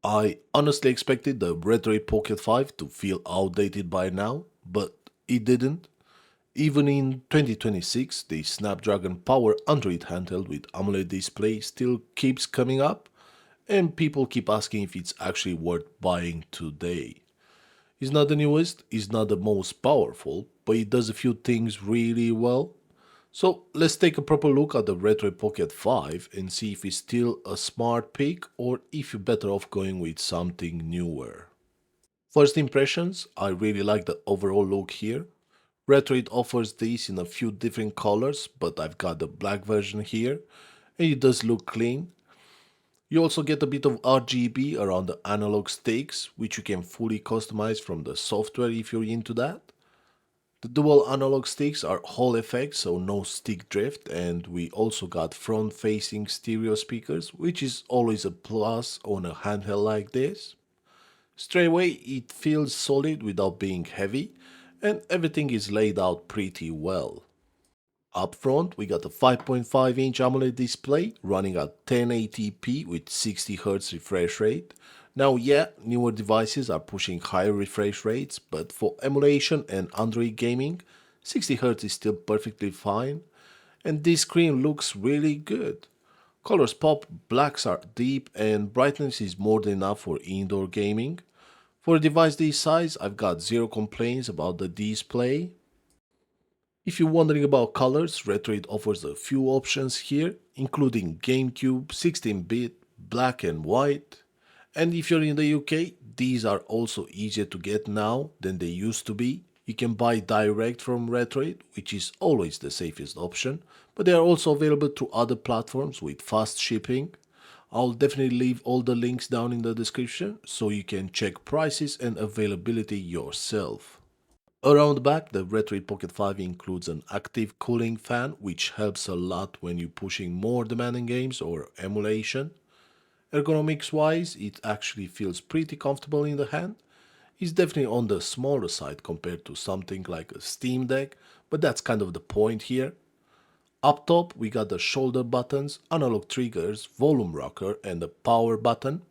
I honestly expected the Retroid Pocket 5 to feel outdated by now, but it didn't. Even in 2026, the Snapdragon-powered Android handheld with AMOLED display still keeps coming up, and people keep asking if it's actually worth buying today. It's not the newest, it's not the most powerful, but it does a few things really well. So let's take a proper look at the Retroid Pocket 5 and see if it's still a smart pick or if you're better off going with something newer. First impressions, I really like the overall look here. Retroid offers these in a few different colors, but I've got the black version here, and it does look clean. You also get a bit of RGB around the analog sticks, which you can fully customize from the software if you're into that. The dual analog sticks are Hall effects, so no stick drift, and we also got front-facing stereo speakers, which is always a plus on a handheld like this. Straight away, it feels solid without being heavy, and everything is laid out pretty well. Up front, we got a 5.5-inch AMOLED display running at 1080p with 60Hz refresh rate. Now, yeah, newer devices are pushing higher refresh rates, but for emulation and Android gaming, 60Hz is still perfectly fine, and this screen looks really good. Colors pop, blacks are deep, and brightness is more than enough for indoor gaming. For a device this size, I've got zero complaints about the display. If you're wondering about colors, Retroid offers a few options here, including GameCube, 16-bit, black and white. And if you're in the UK, these are also easier to get now than they used to be. You can buy direct from Retroid, which is always the safest option, but they are also available through other platforms with fast shipping. I'll definitely leave all the links down in the description so you can check prices and availability yourself. Around the back, the Retroid Pocket 5 includes an active cooling fan, which helps a lot when you're pushing more demanding games or emulation. Ergonomics wise, it actually feels pretty comfortable in the hand. It's definitely on the smaller side compared to something like a Steam Deck, but that's kind of the point here. Up top, we got the shoulder buttons, analog triggers, volume rocker, and the power button.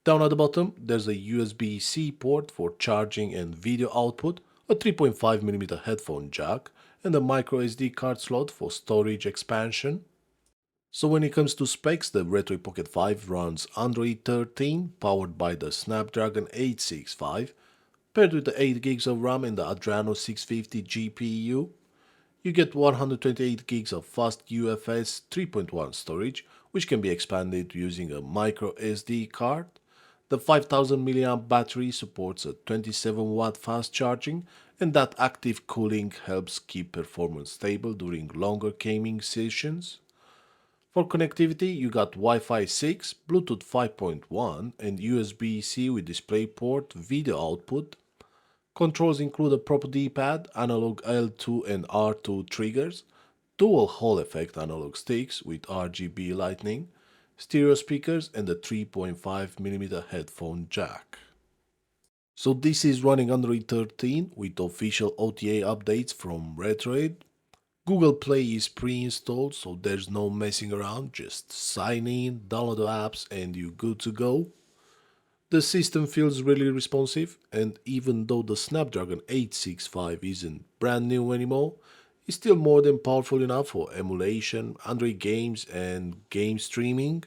Down at the bottom, there's a USB-C port for charging and video output, a 3.5mm headphone jack, and a micro SD card slot for storage expansion. So when it comes to specs, the Retroid Pocket 5 runs Android 13, powered by the Snapdragon 865, paired with the 8 gigs of RAM and the Adreno 650 GPU. You get 128 gigs of fast UFS 3.1 storage, which can be expanded using a micro SD card. The 5000 mAh battery supports a 27 watt fast charging, and that active cooling helps keep performance stable during longer gaming sessions. For connectivity, you got Wi-Fi 6, Bluetooth 5.1, and USB-C with DisplayPort video output. Controls include a proper D-pad, analog L2 and R2 triggers, dual Hall effect analog sticks with RGB lighting, stereo speakers, and a 3.5mm headphone jack. So this is running Android 13 with official OTA updates from Retroid. Google Play is pre-installed, so there's no messing around, just sign in, download the apps, and you're good to go. The system feels really responsive, and even though the Snapdragon 865 isn't brand new anymore, it's still more than powerful enough for emulation, Android games, and game streaming.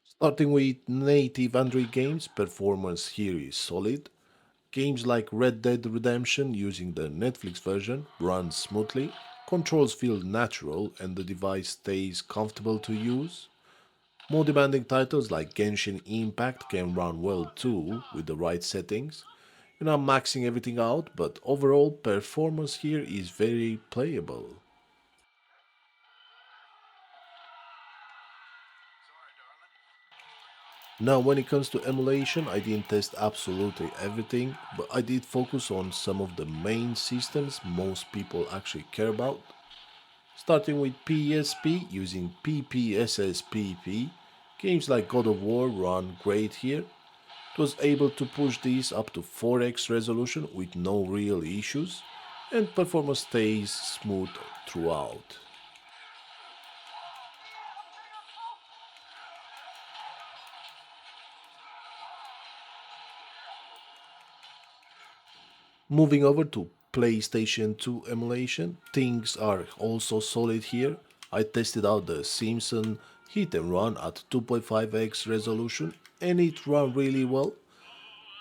Starting with native Android games, performance here is solid. Games like Red Dead Redemption using the Netflix version run smoothly, controls feel natural, and the device stays comfortable to use. More demanding titles like Genshin Impact can run well too with the right settings. You're not maxing everything out, but overall performance here is very playable. Now, when it comes to emulation, I didn't test absolutely everything, but I did focus on some of the main systems most people actually care about. Starting with PSP using PPSSPP, games like God of War run great here. It was able to push these up to 4x resolution with no real issues, and performance stays smooth throughout. Moving over to PlayStation 2 emulation, things are also solid here. I tested out the Simpson hit and run at 2.5x resolution and it ran really well.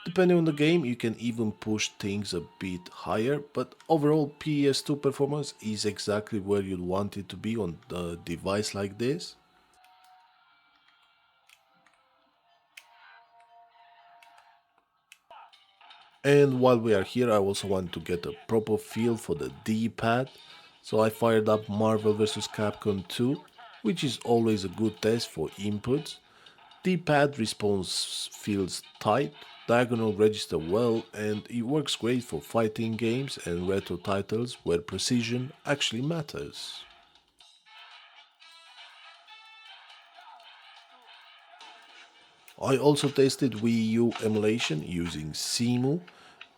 Depending on the game, you can even push things a bit higher, but overall PS2 performance is exactly where you'd want it to be on a device like this. And while we are here, I also want to get a proper feel for the D-pad. So I fired up Marvel vs. Capcom 2, which is always a good test for inputs. D-pad response feels tight, diagonal register well, and it works great for fighting games and retro titles where precision actually matters. I also tested Wii U emulation using Simu,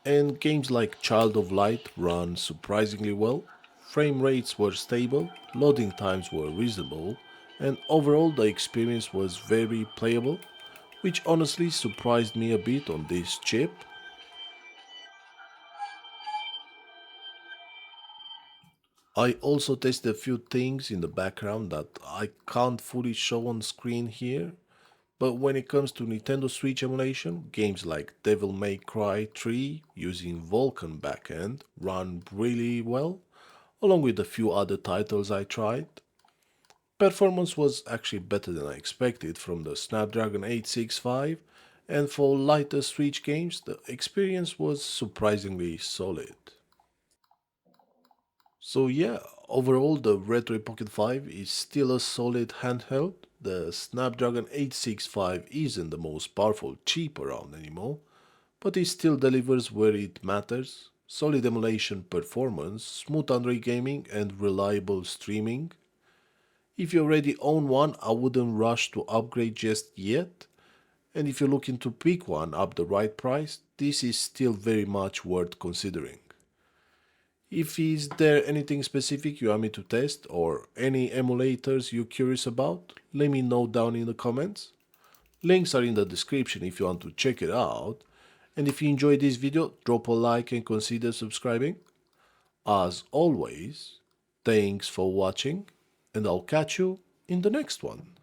and games like Child of Light run surprisingly well. Frame rates were stable, loading times were reasonable, and overall the experience was very playable, which honestly surprised me a bit on this chip. I also tested a few things in the background that I can't fully show on screen here, but when it comes to Nintendo Switch emulation, games like Devil May Cry 3 using Vulkan backend run really well, along with a few other titles I tried. Performance was actually better than I expected from the Snapdragon 865, and for lighter Switch games, the experience was surprisingly solid. So yeah, overall the Retroid Pocket 5 is still a solid handheld. The Snapdragon 865 isn't the most powerful chip around anymore, but it still delivers where it matters. Solid emulation performance, smooth Android gaming and reliable streaming. If you already own one, I wouldn't rush to upgrade just yet. And if you're looking to pick one up the right price, this is still very much worth considering. If is there anything specific you want me to test or any emulators you're curious about, let me know down in the comments. Links are in the description if you want to check it out. And if you enjoyed this video, drop a like and consider subscribing. As always, thanks for watching and I'll catch you in the next one.